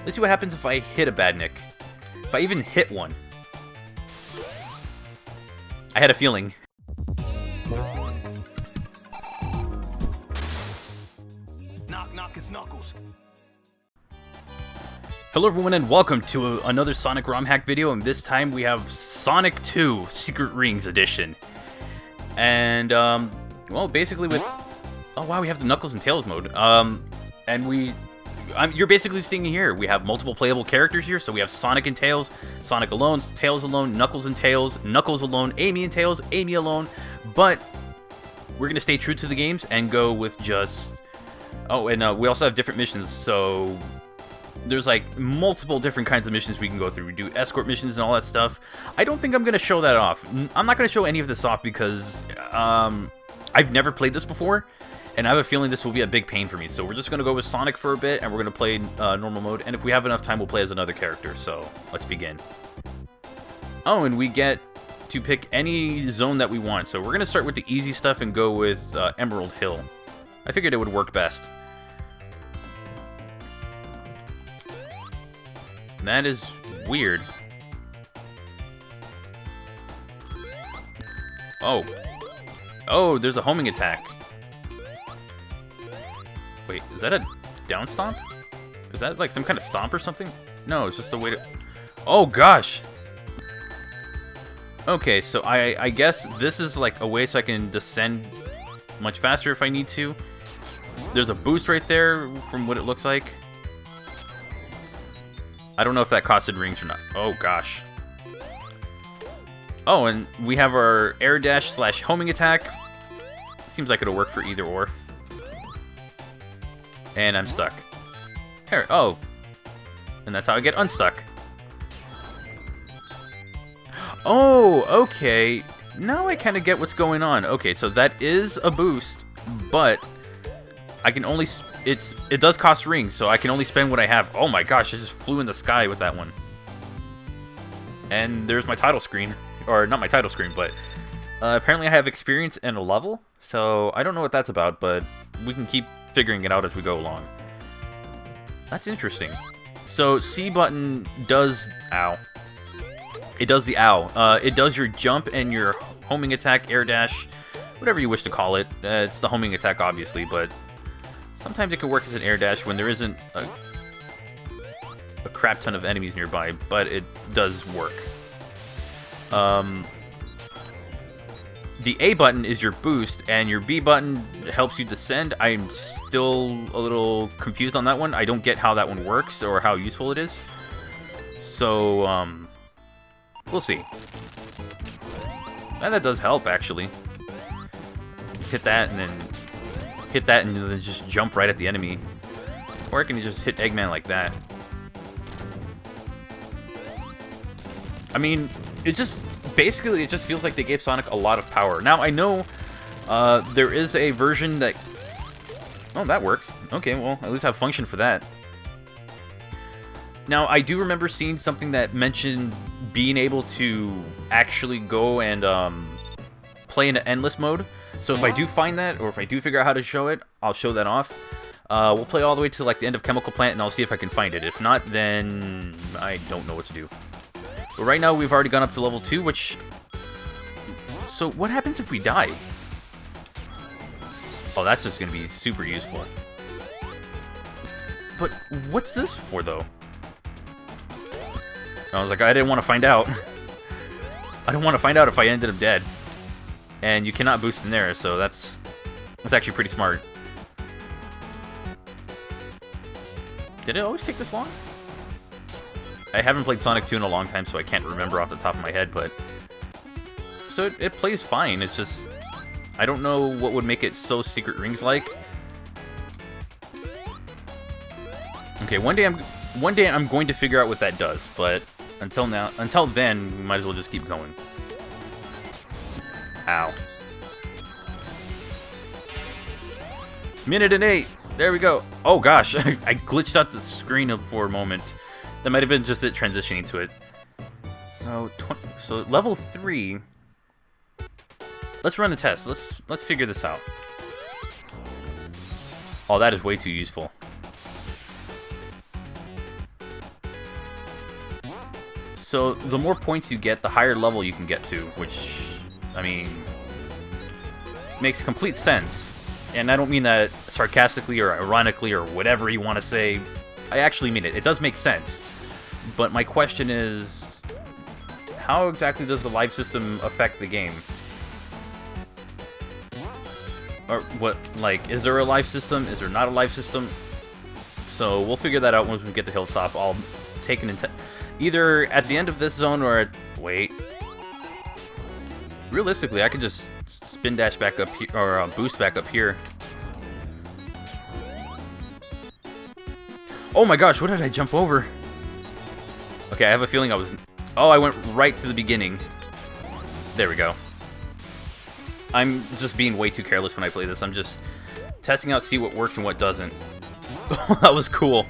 Let's see what happens if I hit a badnik. If I even hit one. I had a feeling. Knock, knock, it's Knuckles. Hello everyone and welcome to another Sonic ROM Hack video, and this time we have Sonic 2 Secret Rings Edition. And, well, basically with... Oh wow, we have the Knuckles and Tails mode. You're basically seeing here, we have multiple playable characters here, so we have Sonic and Tails, Sonic alone, Tails alone, Knuckles and Tails, Knuckles alone, Amy and Tails, Amy alone, but we're going to stay true to the games and go with just... Oh, and we also have different missions, so there's like multiple different kinds of missions we can go through. We do escort missions and all that stuff. I don't think I'm going to show that off. I'm not going to show any of this off because I've never played this before. And I have a feeling this will be a big pain for me. So we're just going to go with Sonic for a bit, and we're going to play normal mode. And if we have enough time, we'll play as another character. So let's begin. Oh, and we get to pick any zone that we want. So we're going to start with the easy stuff and go with Emerald Hill. I figured it would work best. That is weird. Oh. Oh, there's a homing attack. Wait, is that a down stomp? Is that like some kind of stomp or something? No, it's just a way to... Oh, gosh! Okay, so I guess this is like a way so I can descend much faster if I need to. There's a boost right there from what it looks like. I don't know if that costed rings or not. Oh, gosh. Oh, and we have our air dash / homing attack. Seems like it'll work for either or. And I'm stuck. Here, oh. And that's how I get unstuck. Oh, okay. Now I kind of get what's going on. Okay, so that is a boost, but I can only... It does cost rings, so I can only spend what I have. Oh my gosh, I just flew in the sky with that one. And there's my title screen. Or, not my title screen, but... apparently I have experience and a level, so I don't know what that's about, but we can keep figuring it out as we go along. That's interesting. So C button does... Ow. It does the ow. It does your jump and your homing attack, air dash, whatever you wish to call it. It's the homing attack, obviously, but sometimes it can work as an air dash when there isn't a crap ton of enemies nearby, but it does work. The A button is your boost, and your B button helps you descend. I'm still a little confused on that one. I don't get how that one works, or how useful it is. So, we'll see. And that does help, actually. Hit that, and then just jump right at the enemy. Or I can just hit Eggman like that. I mean, it just feels like they gave Sonic a lot of power. Now, I know there is a version that... Oh, that works. Okay, well, at least I have function for that. Now, I do remember seeing something that mentioned being able to actually go and play in an endless mode. So if I do find that, or if I do figure out how to show it, I'll show that off. We'll play all the way to like the end of Chemical Plant, and I'll see if I can find it. If not, then I don't know what to do. But right now, we've already gone up to level 2, which... So, what happens if we die? Oh, that's just going to be super useful. But, what's this for, though? I was like, I didn't want to find out. I don't want to find out if I ended up dead. And you cannot boost in there, so that's actually pretty smart. Did it always take this long? I haven't played Sonic 2 in a long time, so I can't remember off the top of my head, but... So it plays fine, it's just... I don't know what would make it so Secret Rings-like. Okay, one day I'm going to figure out what that does, but until then, we might as well just keep going. Ow. Minute and 8! There we go! Oh gosh, I glitched out the screen for a moment. That might have been just it transitioning to it. So level 3. Let's run a test. Let's figure this out. Oh, that is way too useful. So the more points you get, the higher level you can get to, which, I mean, makes complete sense. And I don't mean that sarcastically or ironically or whatever you want to say. I actually mean it. It does make sense. But my question is, how exactly does the life system affect the game? Or what, like, is there a life system? Is there not a life system? So we'll figure that out once we get to Hilltop. I'll take an either at the end of this zone or at, wait. Realistically, I could just spin dash back up here, or boost back up here. Oh my gosh, what did I jump over? Okay, I have a feeling I was... Oh, I went right to the beginning. There we go. I'm just being way too careless when I play this. I'm just testing out, see what works and what doesn't. That was cool.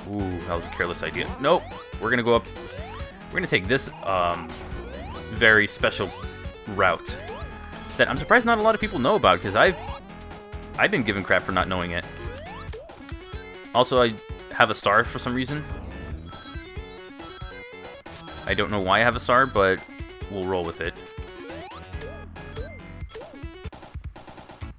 Ooh, that was a careless idea. Nope. We're gonna go up. We're gonna take this very special route that I'm surprised not a lot of people know about, because I've been given crap for not knowing it. Also, I have a star for some reason. I don't know why I have a star, but we'll roll with it.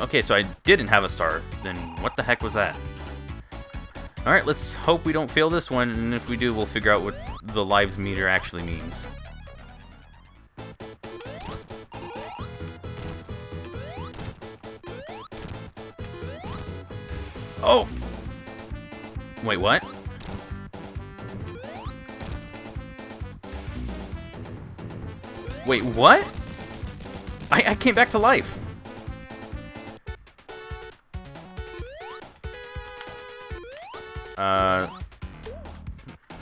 Okay, so I didn't have a star. Then what the heck was that? Alright, let's hope we don't fail this one, and if we do, we'll figure out what the lives meter actually means. Oh! Wait, what? Wait, what? I came back to life.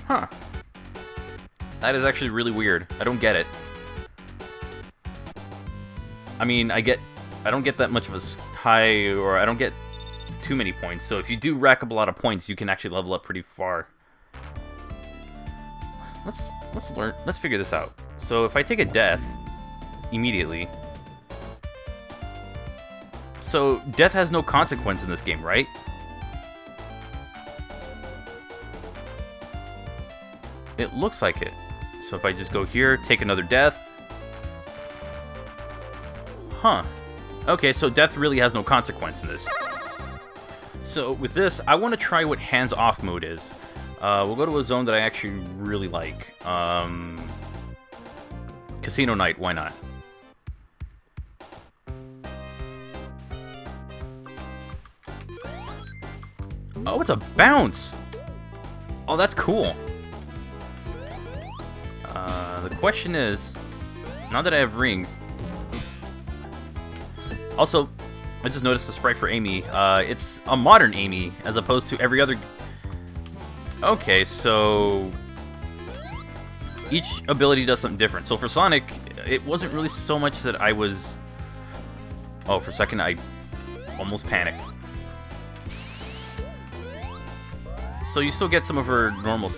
Huh. That is actually really weird. I don't get it. I mean, I don't get that much of a high, or I don't get too many points. So if you do rack up a lot of points, you can actually level up pretty far. Let's figure this out. So if I take a death immediately, so death has no consequence in this game, right? It looks like it. So if I just go here, take another death. Huh. Okay, so death really has no consequence in this. So with this, I want to try what hands-off mode is. We'll go to a zone that I actually really like. Casino Night, why not? Oh, it's a bounce! Oh, that's cool. The question is, now that I have rings... Also, I just noticed the sprite for Amy. It's a modern Amy, as opposed to every other... Okay, so... each ability does something different. So for Sonic, it wasn't really so much that I was... Oh, for a second, I almost panicked. So you still get some of her normal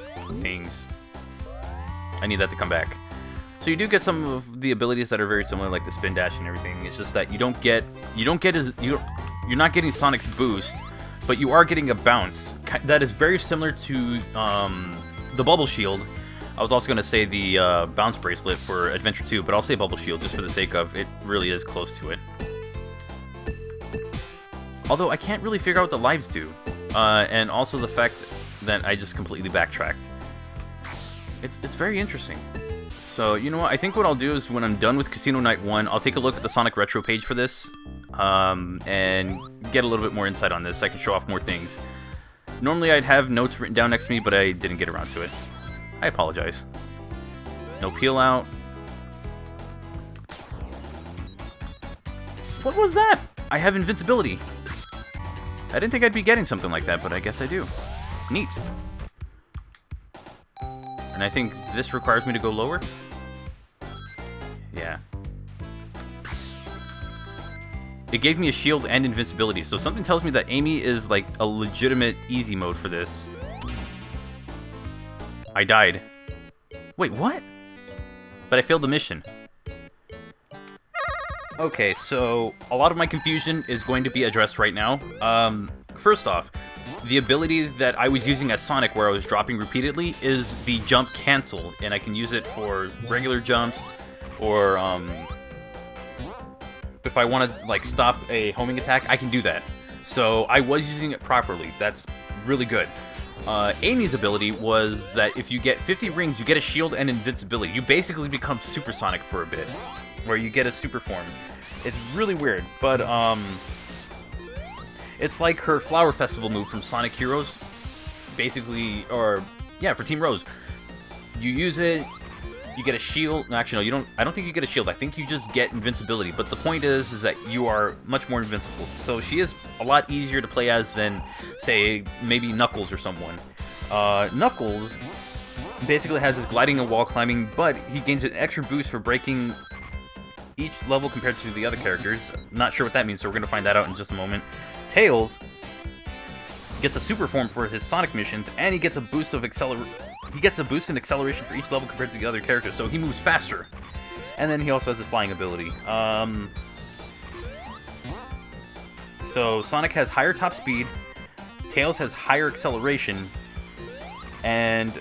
things. I need that to come back. So you do get some of the abilities that are very similar, like the spin dash and everything. It's just that you're not getting Sonic's boost, but you are getting a bounce that is very similar to the bubble shield. I was also going to say the bounce bracelet for Adventure 2, but I'll say bubble shield just for the sake of it really is close to it. Although I can't really figure out what the lives do, and also the fact that I just completely backtracked. It's very interesting. So, you know what? I think what I'll do is when I'm done with Casino Night 1, I'll take a look at the Sonic Retro page for this, and get a little bit more insight on this. I can show off more things. Normally I'd have notes written down next to me, but I didn't get around to it. I apologize. No peel out. What was that? I have invincibility. I didn't think I'd be getting something like that, but I guess I do. Neat. And I think this requires me to go lower? Yeah. It gave me a shield and invincibility, so something tells me that Amy is like a legitimate easy mode for this. I died. Wait, what? But I failed the mission. Okay, so a lot of my confusion is going to be addressed right now. First off, The ability that I was using as Sonic, where I was dropping repeatedly, is the jump cancel, and I can use it for regular jumps, or if I want to like stop a homing attack, I can do that. So I was using it properly. That's really good. Amy's ability was that if you get 50 rings, you get a shield and invincibility. You basically become Super Sonic for a bit, where you get a super form. It's really weird, but it's like her Flower Festival move from Sonic Heroes, basically, or yeah, for Team Rose. You use it, you get a shield. No, actually, no, you don't. I don't think you get a shield. I think you just get invincibility. But the point is that you are much more invincible. So she is a lot easier to play as than, say, maybe Knuckles or someone. Knuckles basically has this gliding and wall climbing, but he gains an extra boost for breaking each level compared to the other characters. Not sure what that means, so we're going to find that out in just a moment. Tails gets a super form for his Sonic missions, and he gets a boost of in acceleration for each level compared to the other characters, so he moves faster. And then he also has his flying ability. So Sonic has higher top speed, Tails has higher acceleration, and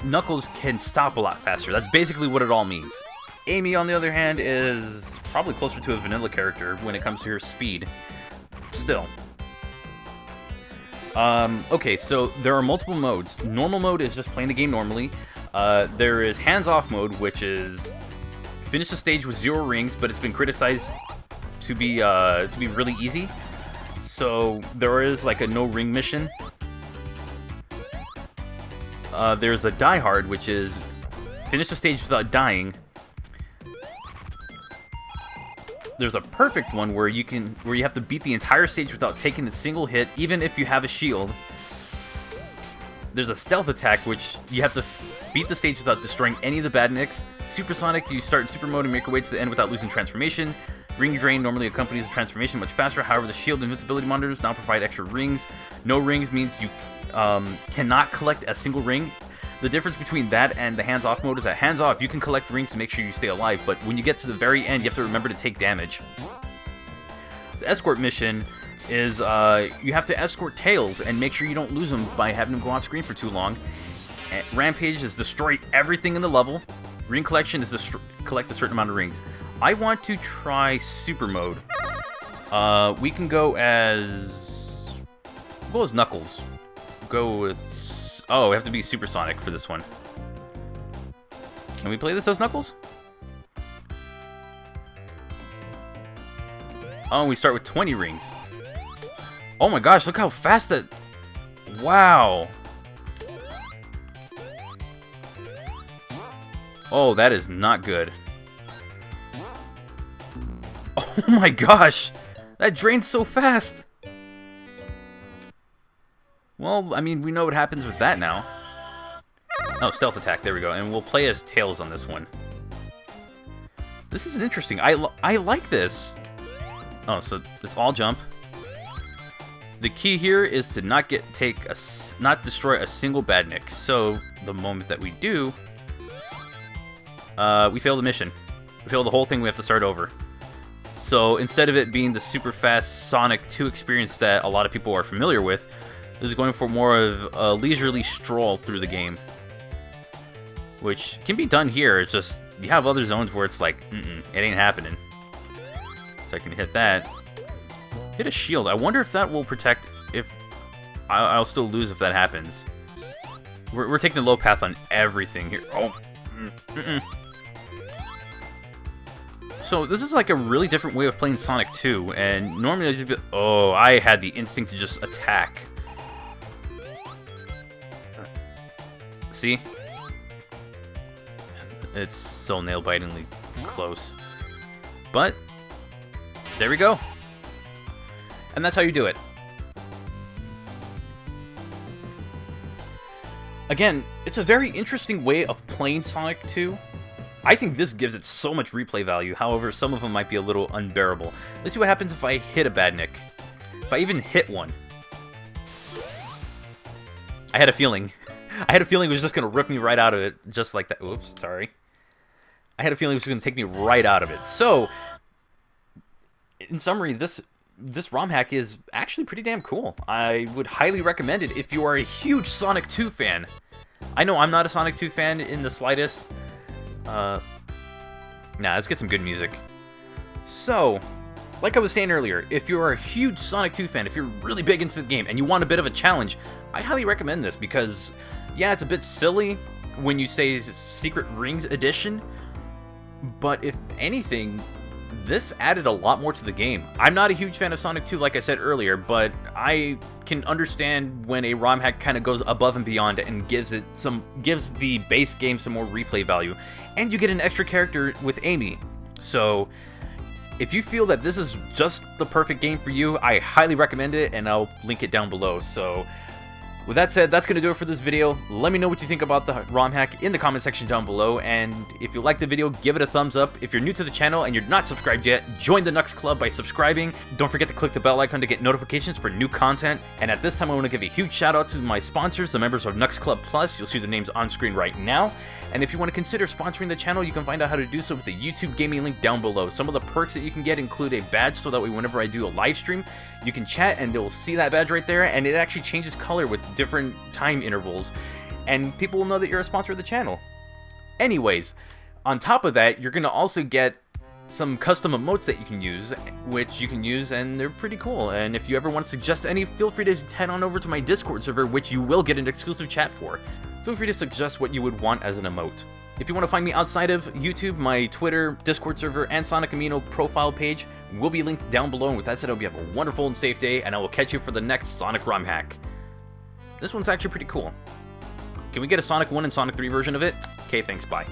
Knuckles can stop a lot faster. That's basically what it all means. Amy, on the other hand, is probably closer to a vanilla character when it comes to her speed. Still. Okay, so there are multiple modes. Normal mode is just playing the game normally. There is hands-off mode, which is finish the stage with 0 rings, but it's been criticized to be really easy. So there is like a no ring mission. There's a Die Hard, which is finish the stage without dying. There's a perfect one where you have to beat the entire stage without taking a single hit, even if you have a shield. There's a stealth attack, which you have to beat the stage without destroying any of the badniks. Super Sonic, you start in super mode and make your way to the end without losing transformation. Ring drain normally accompanies the transformation much faster. However, the shield invincibility monitors now provide extra rings. No rings means you cannot collect a single ring. The difference between that and the hands-off mode is that hands-off, you can collect rings to make sure you stay alive, but when you get to the very end, you have to remember to take damage. The escort mission is you have to escort Tails and make sure you don't lose him by having him go off screen for too long. Rampage is destroy everything in the level. Ring collection is collect a certain amount of rings. I want to try super mode. We can go as... We'll go as Knuckles. Go with... Oh, we have to be Super Sonic for this one. Can we play this as Knuckles? Oh, we start with 20 rings. Oh my gosh, look how fast that... Wow. Oh, that is not good. Oh my gosh. That drains so fast. Well, I mean, we know what happens with that now. Oh, stealth attack. There we go. And we'll play as Tails on this one. This is interesting. I like this. Oh, so it's all jump. The key here is to not destroy a single badnik. So the moment that we do, we fail the mission. We fail the whole thing. We have to start over. So instead of it being the super fast Sonic 2 experience that a lot of people are familiar with, this is going for more of a leisurely stroll through the game, which can be done here. It's just you have other zones where it's like, it ain't happening. So I can hit that. Hit a shield. I wonder if that will protect. If I'll still lose if that happens. We're taking the low path on everything here. Oh. So this is like a really different way of playing Sonic 2, and normally I just be, oh, I had the instinct to just attack. See? It's so nail-bitingly close. But, there we go. And that's how you do it. Again, it's a very interesting way of playing Sonic 2. I think this gives it so much replay value, however, some of them might be a little unbearable. Let's see what happens if I hit a badnik. If I even hit one. I had a feeling. I had a feeling it was just going to rip me right out of it, just like that. Oops, sorry. I had a feeling it was going to take me right out of it. So, in summary, this this ROM hack is actually pretty damn cool. I would highly recommend it if you are a huge Sonic 2 fan. I know I'm not a Sonic 2 fan in the slightest. Nah, let's get some good music. So, like I was saying earlier, if you're a huge Sonic 2 fan, if you're really big into the game and you want a bit of a challenge, I'd highly recommend this because, yeah, it's a bit silly when you say Secret Rings Edition, but if anything, this added a lot more to the game. I'm not a huge fan of Sonic 2, like I said earlier, but I can understand when a ROM hack kind of goes above and beyond and gives the base game some more replay value, and you get an extra character with Amy. So, if you feel that this is just the perfect game for you, I highly recommend it, and I'll link it down below. So, with that said, that's going to do it for this video. Let me know what you think about the ROM hack in the comment section down below, and if you like the video, give it a thumbs up. If you're new to the channel and you're not subscribed yet, join the Knux Club by subscribing. Don't forget to click the bell icon to get notifications for new content. And at this time, I want to give a huge shout out to my sponsors, the members of Knux Club Plus. You'll see their names on screen right now. And if you want to consider sponsoring the channel, you can find out how to do so with the YouTube gaming link down below. Some of the perks that you can get include a badge, so that way whenever I do a live stream, you can chat and they'll see that badge right there, and it actually changes color with different time intervals, and people will know that you're a sponsor of the channel. Anyways, on top of that, you're going to also get some custom emotes that you can use, and they're pretty cool. And if you ever want to suggest any, feel free to head on over to my Discord server, which you will get an exclusive chat for. Feel free to suggest what you would want as an emote. If you want to find me outside of YouTube, my Twitter, Discord server, and Sonic Amino profile page will be linked down below. And with that said, I hope you have a wonderful and safe day, and I will catch you for the next Sonic ROM hack. This one's actually pretty cool. Can we get a Sonic 1 and Sonic 3 version of it? Okay, thanks, bye.